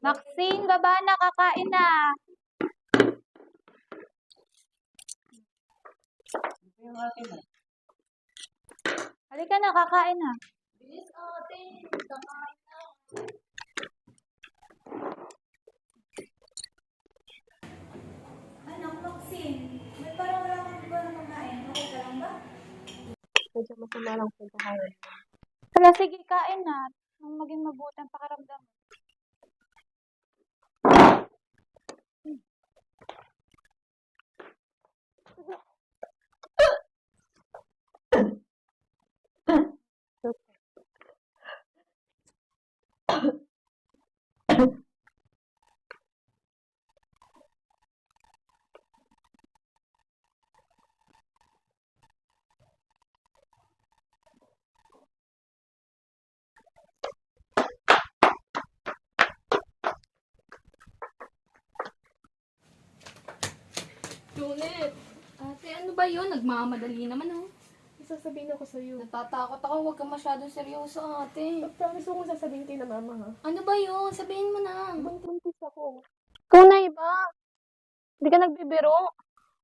Maxine, baba na, kakain na. Halika na, kakain na. Bilis ate, kakain na. Anak, Maxine, may parang wala kang ba na kumain? Okay ka lang ba? Medyo masama lang po kakain. Hala, sige, kain na. Nung maging mabuti ang pakaramdam mo. Junet, ate, ano ba yun? Nagmamadali naman, oh. Sasabihin ako sa'yo. Natatakot ako. Huwag ka masyadong seryoso, ate. Promise mo kung sasabihin kay na mama, ha? Ano ba yun? Sabihin mo na. Buntis ako. Kunay ba? Hindi ka nagbibiro?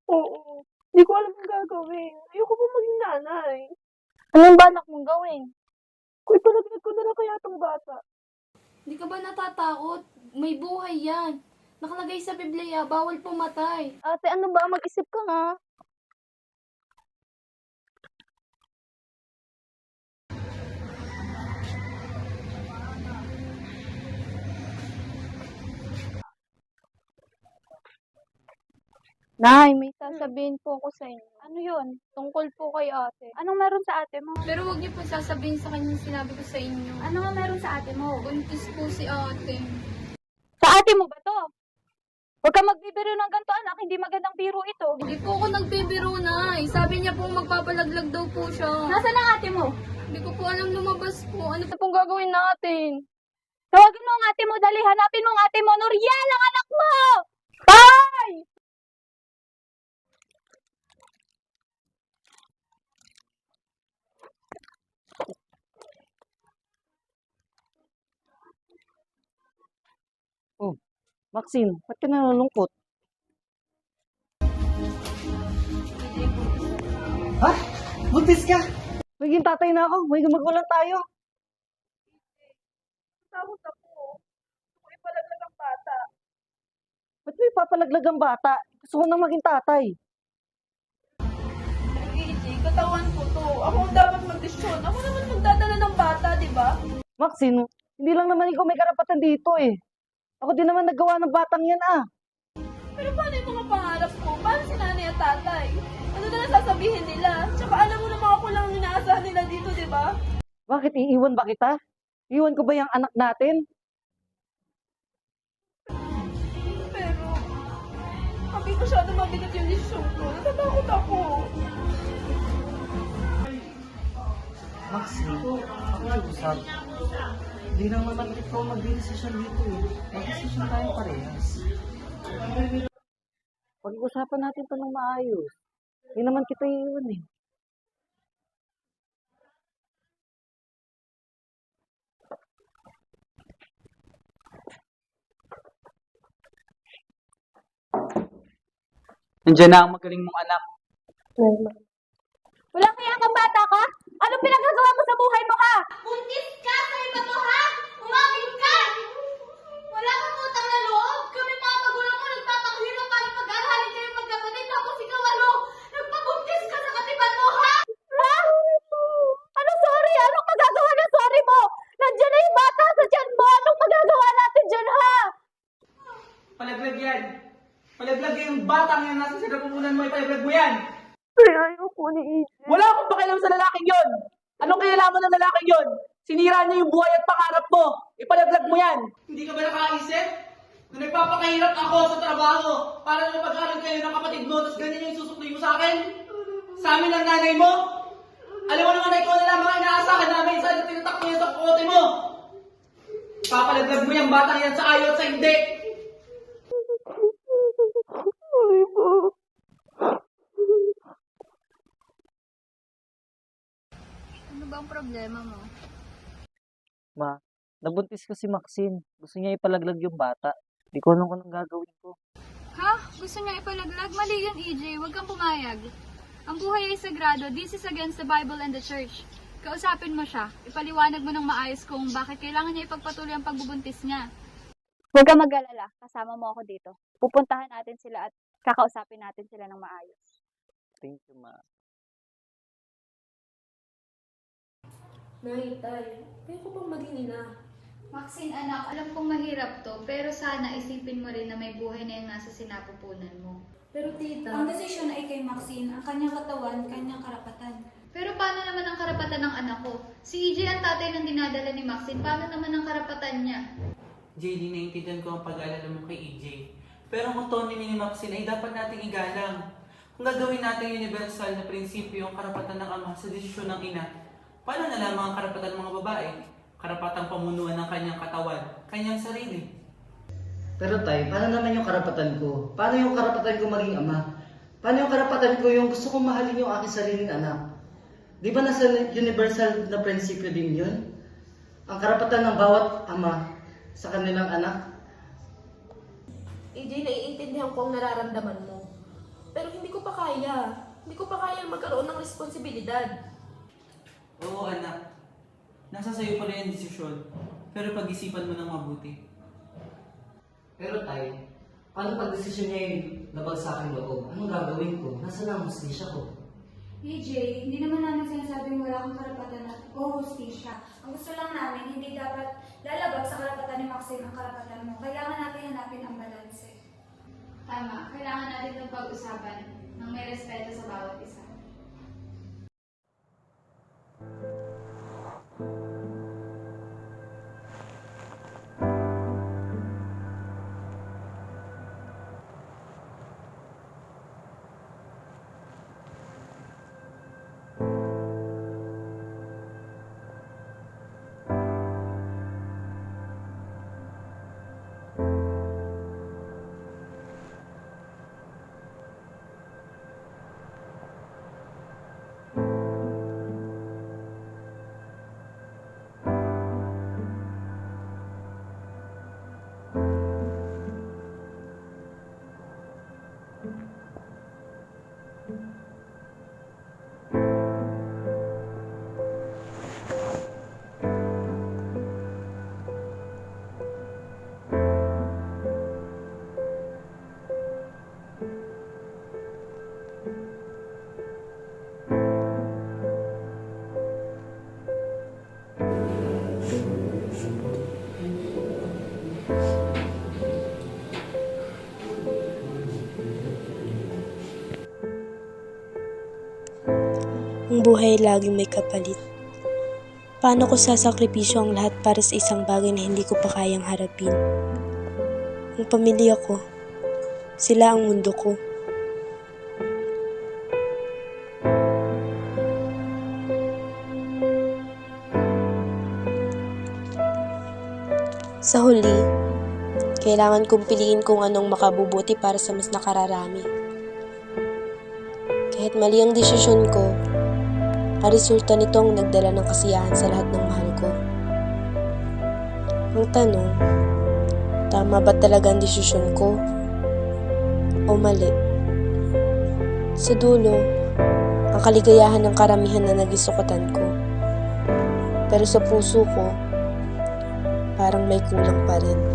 Oo. Hindi ko alam ang gagawin. Ayoko pa maging nanay. Anong balak mong gawin? Kung ipalaglag ko na lang kaya itong bata. Hindi ka ba natatakot? May buhay yan. Nakalagay sa Biblia, bawal pumatay. Ate, ano ba? Mag-isip ka nga. Nay, may sasabihin po ako sa inyo. Ano yun? Tungkol po kay ate. Anong meron sa ate mo? Pero huwag niyo po sasabihin sa kanya yung sinabi ko sa inyo. Ano nga meron sa ate mo? Buntis po si ate. Sa ate mo ba to? Huwag ka magbibiro ng ganito, anak. Hindi magandang biro ito. Hindi po ako nagbibiro, Nay. Sabi niya po magpapalaglag daw po siya. Nasaan ang ate mo? Hindi ko po alam lumabas po. Ano pa pong gagawin natin? Tawagin mo ang ate mo, dali. Hanapin mo ang ate mo. Noriel, ang anak mo! Tay! Oh, Maxine, ba't ka nalulungkot? Ha? Buntis ka? Maging tatay na ako. May magulang tayo. Takot ako. Gusto ko ipalaglag ang bata. Ba't may papalaglag ang bata? Gusto ko nang maging tatay. AJ, katawan ko to. Ako ang dapat magdesisyon. Ako naman magdadala ng bata, di ba? Maxine, hindi lang naman ikaw may karapatan dito eh. Ako din naman naggawa ng batang yan ah. Pero paano yung mga pangarap ko? Paano si nanay at tatay? Ano na lang sasabihin nila? Tsaka alam mo naman ako lang ang inaasahan nila dito, di ba? Bakit iiwan ba kita? Iwan ko ba yung anak natin? Pero, hindi masyado mabigat yung desisyon ko. Natatakot ako. Maxine, ako nag-usap. Hindi lang naman ikaw mag-desisyon dito eh. Mag-desisyon tayo parehas. Pag-usapan natin ito ng maayos. Hindi naman kita iiwan eh. Nandiyan na ang magaling mong anak. Walang kaya kang bata ka? Anong pinagagawa mo sa buhay mo, ha? Buntis ka sa iba to, ha? Umamin ka! Wala kang utang na loob! Kami mga magulang mo nagpapakahirap para pag-aralin kayo magkapatid tapos ikaw ano? Nagpabuntis ka sa katipan mo, ha? Ha? Ano sorry? Anong magagawa ng sorry mo? Nandiyan na yung bata sa tiyan mo. Anong magagawa natin dyan, ha? Palaglag yan. Palaglag yung batang yan nasa sinapupunan mo, ipalaglag mo yan. Ay, ayoko ni AJ. Wala akong pakialam sa lalaking yon. Anong kinalaman ng lalaking yon? Sinira niya yung buhay at pangarap mo. Ipalaglag mo yan. Hindi ka ba nakaisip? Na nagpapakahirap ako sa trabaho para na mapag-aral kayo ng kapatid mo, tapos ganyan yung susukli mo sa akin? Sa amin ang nanay mo? Alam mo naman na ikaw na lamang ang inaasahan namin sa tinatakbo niya sa kote mo. Papalaglag mo yung batang yan sa ayaw at sa hindi. Ay po. Ano ba ang problema mo? Ma, Nabuntis ko si Maxine. Gusto niya ipalaglag yung bata. Di ko alam kung anong gagawin ko. Ha? Gusto niya ipalaglag? Mali yun, EJ. Huwag kang pumayag. Ang buhay ay sagrado. This is against the Bible and the Church. Kausapin mo siya. Ipaliwanag mo ng maayos kung bakit kailangan niya ipagpatuloy ang pagbubuntis niya. Huwag kang mag-alala. Kasama mo ako dito. Pupuntahan natin sila at kakausapin natin sila ng maayos. Thank you, ma. Nay, tay, ayoko pang maging ina. Maxine, anak, alam kong mahirap to, pero sana isipin mo rin na may buhay na yung nasa sinapupunan mo. Pero tita, Ang desisyon ay kay Maxine. Ang kanyang katawan, kanyang karapatan. Pero paano naman ang karapatan ng anak ko? Si EJ ang tatay ng dinadala ni Maxine. Paano naman ang karapatan niya? JD, naiintindihan ko ang pag-aalala mo kay EJ. Pero ang autonomy ni Maxine ay dapat nating igalang. Kung gagawin natin universal na prinsipyo ang karapatan ng ama sa desisyon ng ina, paano na lamang ang karapatan ng mga babae? Karapatang pamunuan ng kanyang katawan, kanyang sarili. Pero tay, paano naman yung karapatan ko? Paano yung karapatan ko maging ama? Paano yung karapatan ko yung gusto kong mahalin yung aking sariling anak? Di ba nasa universal na prinsipyo din yun? Ang karapatan ng bawat ama sa kanilang anak? EJ, naiintindihan ko ang nararamdaman mo. Pero hindi ko pa kaya. Hindi ko pa kaya magkaroon ng responsibilidad. Oo, anak. Nasa sayo pa rin ang desisyon. Pero pag-isipan mo ng mabuti. Pero tay, paano pag desisyon niya yung labag sa aking loob? Anong gagawin ko? Nasaan ang hustisya ko? EJ, hindi naman namin sinasabing wala kang karapatan at o hustisya. Ang gusto lang namin, hindi dapat lalabag sa karapatan ni Maxine ang karapatan mo. Kailangan natin hanapin ang balanse. Tama, kailangan natin itong pag-usapan ng may respeto sa bawat isa. Ang buhay ay laging may kapalit. Paano ko sasakripisyo ang lahat para sa isang bagay na hindi ko pa kayang harapin? Ang pamilya ko, sila ang mundo ko. Sa huli, kailangan kong piliin kung anong makabubuti para sa mas nakararami. Kahit mali ang desisyon ko, ang resulta nito ang nagdala ng kasiyahan sa lahat ng mahal ko. Ang tanong, tama ba talaga ang desisyon ko? O mali? Sa dulo, ang kaligayahan ng karamihan na naging sukatan ko. Pero sa puso ko, parang may kulang pa rin.